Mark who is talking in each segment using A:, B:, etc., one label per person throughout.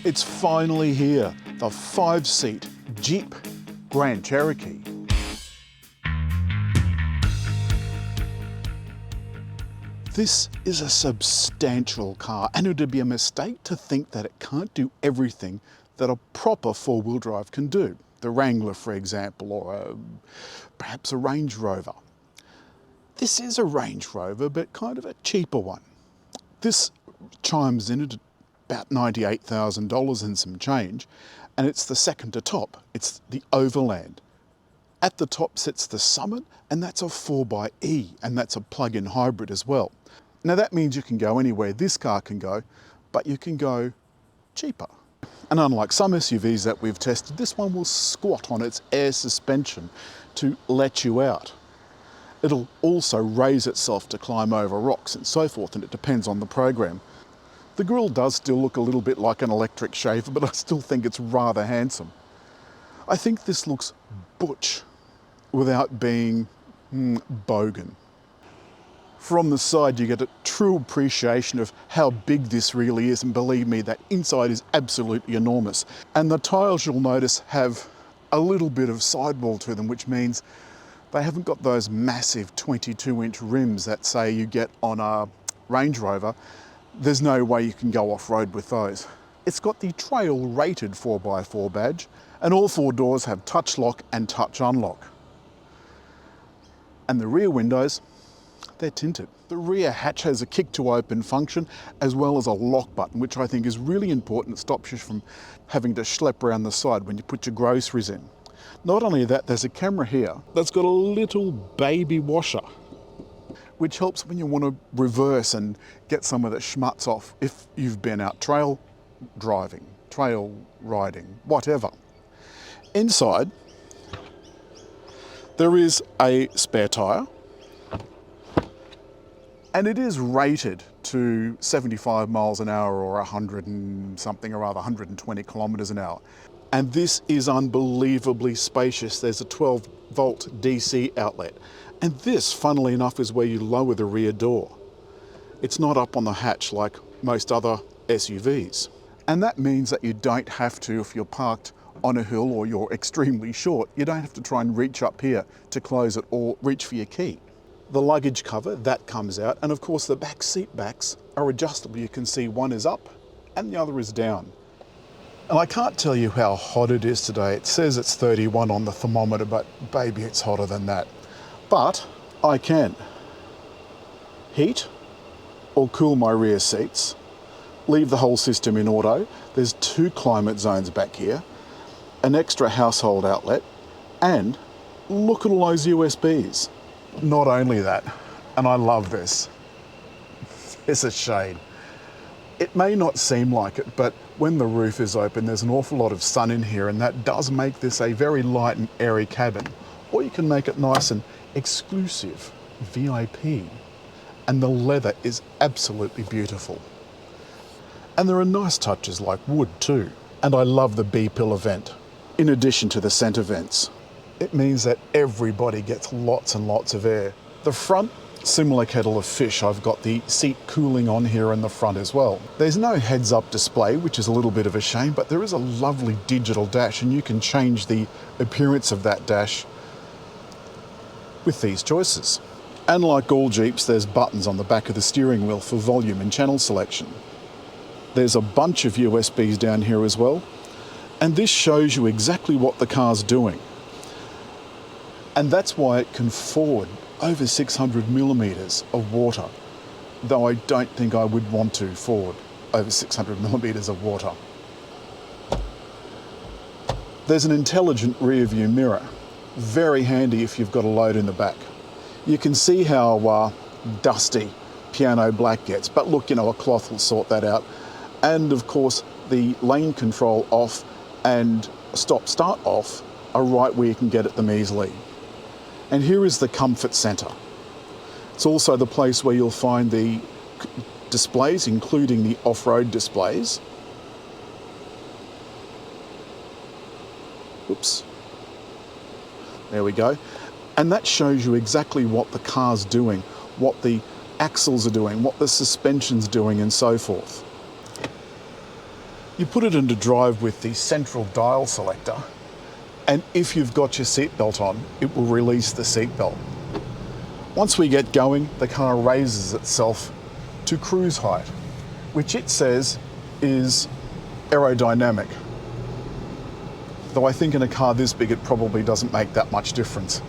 A: It's finally here, the 5-seat Jeep Grand Cherokee. This is a substantial car, and it would be a mistake to think that it can't do everything that a proper four-wheel drive can do. The Wrangler, for example, or perhaps a Range Rover. This is a Range Rover, but kind of a cheaper one. This chimes in at about $98,000 and some change, and it's the second to top. It's the Overland. At the top sits the Summit, and that's a 4xe, and that's a plug-in hybrid as well. Now that means you can go anywhere this car can go, but you can go cheaper. And unlike some SUVs that we've tested, this one will squat on its air suspension to let you out. It'll also raise itself to climb over rocks and so forth, and it depends on the program. The grille does still look a little bit like an electric shaver, but I still think it's rather handsome. I think this looks butch without being bogan. From the side you get a true appreciation of how big this really is, and believe me, that inside is absolutely enormous. And the tiles, you'll notice, have a little bit of sidewall to them, which means they haven't got those massive 22-inch rims that, say, you get on a Range Rover. There's no way you can go off-road with those. It's got the trail rated 4x4 badge, and all four doors have touch lock and touch unlock. And the rear windows, they're tinted. The rear hatch has a kick to open function, as well as a lock button, which I think is really important. It stops you from having to schlep around the side when you put your groceries in. Not only that, there's a camera here that's got a little baby washer, which helps when you want to reverse and get some of the schmutz off if you've been out trail driving, trail riding, whatever. Inside, there is a spare tyre, and it is rated to 75 miles an hour or 100 and something or other, 120 kilometres an hour. And this is unbelievably spacious. There's a 12-volt DC outlet. And this, funnily enough, is where you lower the rear door. It's not up on the hatch like most other SUVs. And that means that you don't have to, if you're parked on a hill or you're extremely short, you don't have to try and reach up here to close it or reach for your key. The luggage cover, that comes out, and of course the back seat backs are adjustable. You can see one is up and the other is down. And I can't tell you how hot it is today. It says it's 31 on the thermometer, but baby, it's hotter than that. But I can heat or cool my rear seats, leave the whole system in auto. There's 2 climate zones back here, an extra household outlet, and look at all those USBs. Not only that, and I love this, it's a shade. It may not seem like it, but when the roof is open, there's an awful lot of sun in here, and that does make this a very light and airy cabin. Or you can make it nice and exclusive, VIP. And the leather is absolutely beautiful. And there are nice touches like wood too. And I love the B-pillar vent, in addition to the centre vents. It means that everybody gets lots and lots of air. The front, similar kettle of fish. I've got the seat cooling on here in the front as well. There's no heads-up display, which is a little bit of a shame, but there is a lovely digital dash, and you can change the appearance of that dash with these choices. And like all Jeeps, there's buttons on the back of the steering wheel for volume and channel selection. There's a bunch of USBs down here as well, and this shows you exactly what the car's doing. And that's why it can ford over 600 millimetres of water, though I don't think I would want to ford over 600 millimetres of water. There's an intelligent rear view mirror, very handy if you've got a load in the back. You can see how dusty piano black gets, but look, you know, a cloth will sort that out. And of course, the lane control off and stop-start off are right where you can get at them easily. And here is the comfort centre. It's also the place where you'll find the displays, including the off-road displays. Oops. There we go. And that shows you exactly what the car's doing, what the axles are doing, what the suspension's doing, and so forth. You put it into drive with the central dial selector, and if you've got your seatbelt on, it will release the seatbelt. Once we get going, the car raises itself to cruise height, which it says is aerodynamic. Though I think in a car this big, it probably doesn't make that much difference.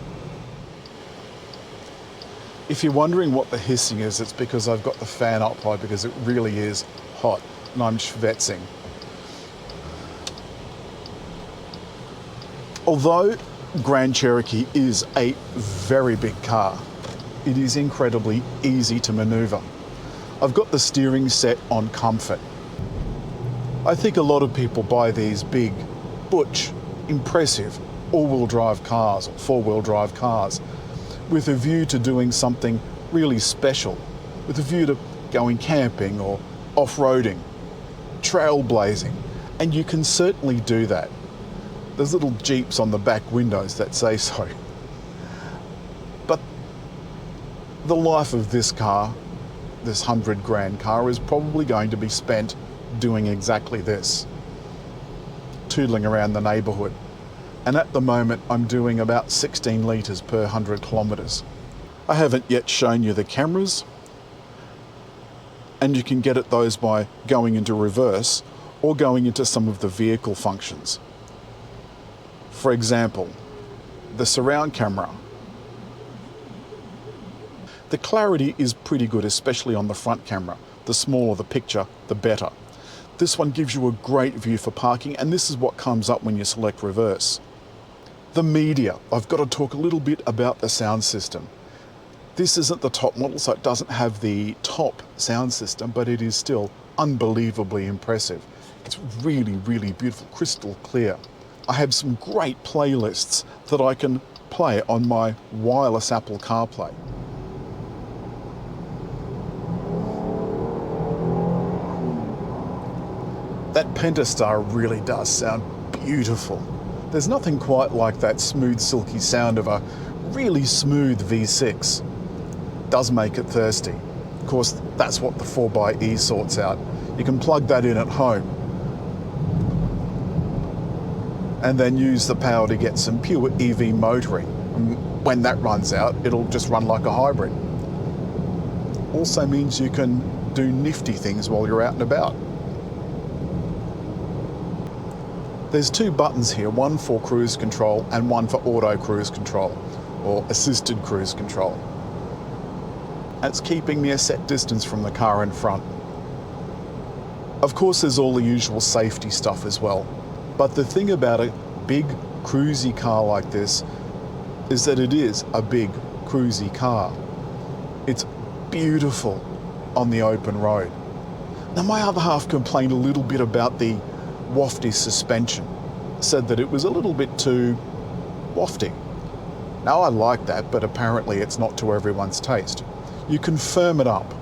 A: If you're wondering what the hissing is, it's because I've got the fan up high because it really is hot and I'm schwitzing. Although Grand Cherokee is a very big car, it is incredibly easy to maneuver. I've got the steering set on comfort. I think a lot of people buy these big, butch, impressive all-wheel drive cars or four-wheel drive cars with a view to doing something really special, with a view to going camping or off-roading, trailblazing, and you can certainly do that. There's little Jeeps on the back windows that say so. But the life of this car, this 100 grand car, is probably going to be spent doing exactly this, tootling around the neighbourhood. And at the moment I'm doing about 16 litres per 100 kilometres. I haven't yet shown you the cameras, and you can get at those by going into reverse or going into some of the vehicle functions. For example, the surround camera. The clarity is pretty good, especially on the front camera. The smaller the picture, the better. This one gives you a great view for parking, and this is what comes up when you select reverse. The media. I've got to talk a little bit about the sound system. This isn't the top model, so it doesn't have the top sound system, but it is still unbelievably impressive. It's really, really beautiful, crystal clear. I have some great playlists that I can play on my wireless Apple CarPlay. That Pentastar really does sound beautiful. There's nothing quite like that smooth, silky sound of a really smooth V6. Does make it thirsty. Of course, that's what the 4xe sorts out. You can plug that in at home and then use the power to get some pure EV motoring. And when that runs out, it'll just run like a hybrid. Also means you can do nifty things while you're out and about. There's two buttons here, one for cruise control and one for auto cruise control, or assisted cruise control. It's keeping me a set distance from the car in front. Of course, there's all the usual safety stuff as well. But the thing about a big cruisy car like this is that it is a big cruisy car. It's beautiful on the open road. Now, my other half complained a little bit about the wafty suspension, said that it was a little bit too wafty. Now, I like that, but apparently it's not to everyone's taste. You can firm it up,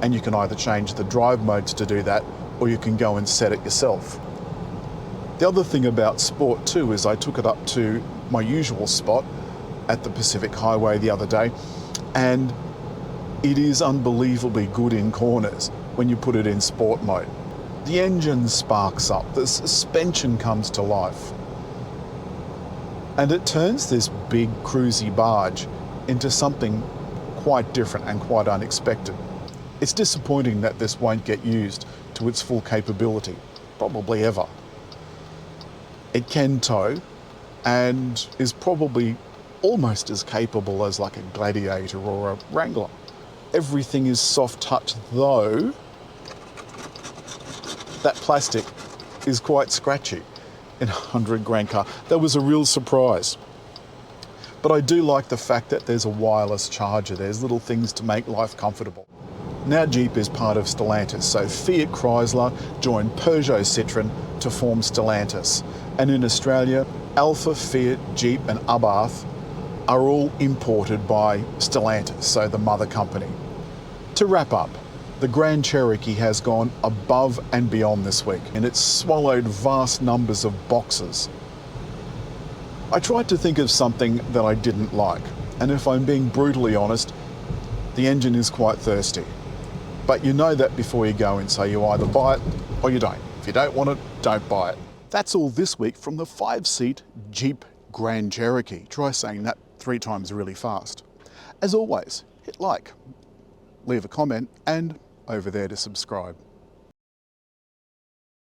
A: and you can either change the drive modes to do that, or you can go and set it yourself. The other thing about Sport too is I took it up to my usual spot at the Pacific Highway the other day, and it is unbelievably good in corners when you put it in Sport mode. The engine sparks up, the suspension comes to life, and it turns this big cruisy barge into something quite different and quite unexpected. It's disappointing that this won't get used to its full capability, probably ever. It can tow and is probably almost as capable as like a Gladiator or a Wrangler. Everything is soft touch, though that plastic is quite scratchy in a 100 grand car. That was a real surprise. But I do like the fact that there's a wireless charger. There's little things to make life comfortable. Now Jeep is part of Stellantis, so Fiat Chrysler joined Peugeot Citroën to form Stellantis. And in Australia, Alfa, Fiat, Jeep and Abarth are all imported by Stellantis, so the mother company. To wrap up, the Grand Cherokee has gone above and beyond this week, and it's swallowed vast numbers of boxes. I tried to think of something that I didn't like, and if I'm being brutally honest, the engine is quite thirsty. But you know that before you go in, so you either buy it or you don't. If you don't want it, don't buy it. That's all this week from the 5-seat Jeep Grand Cherokee. Try saying that 3 times really fast. As always, hit like, leave a comment, and over there to subscribe.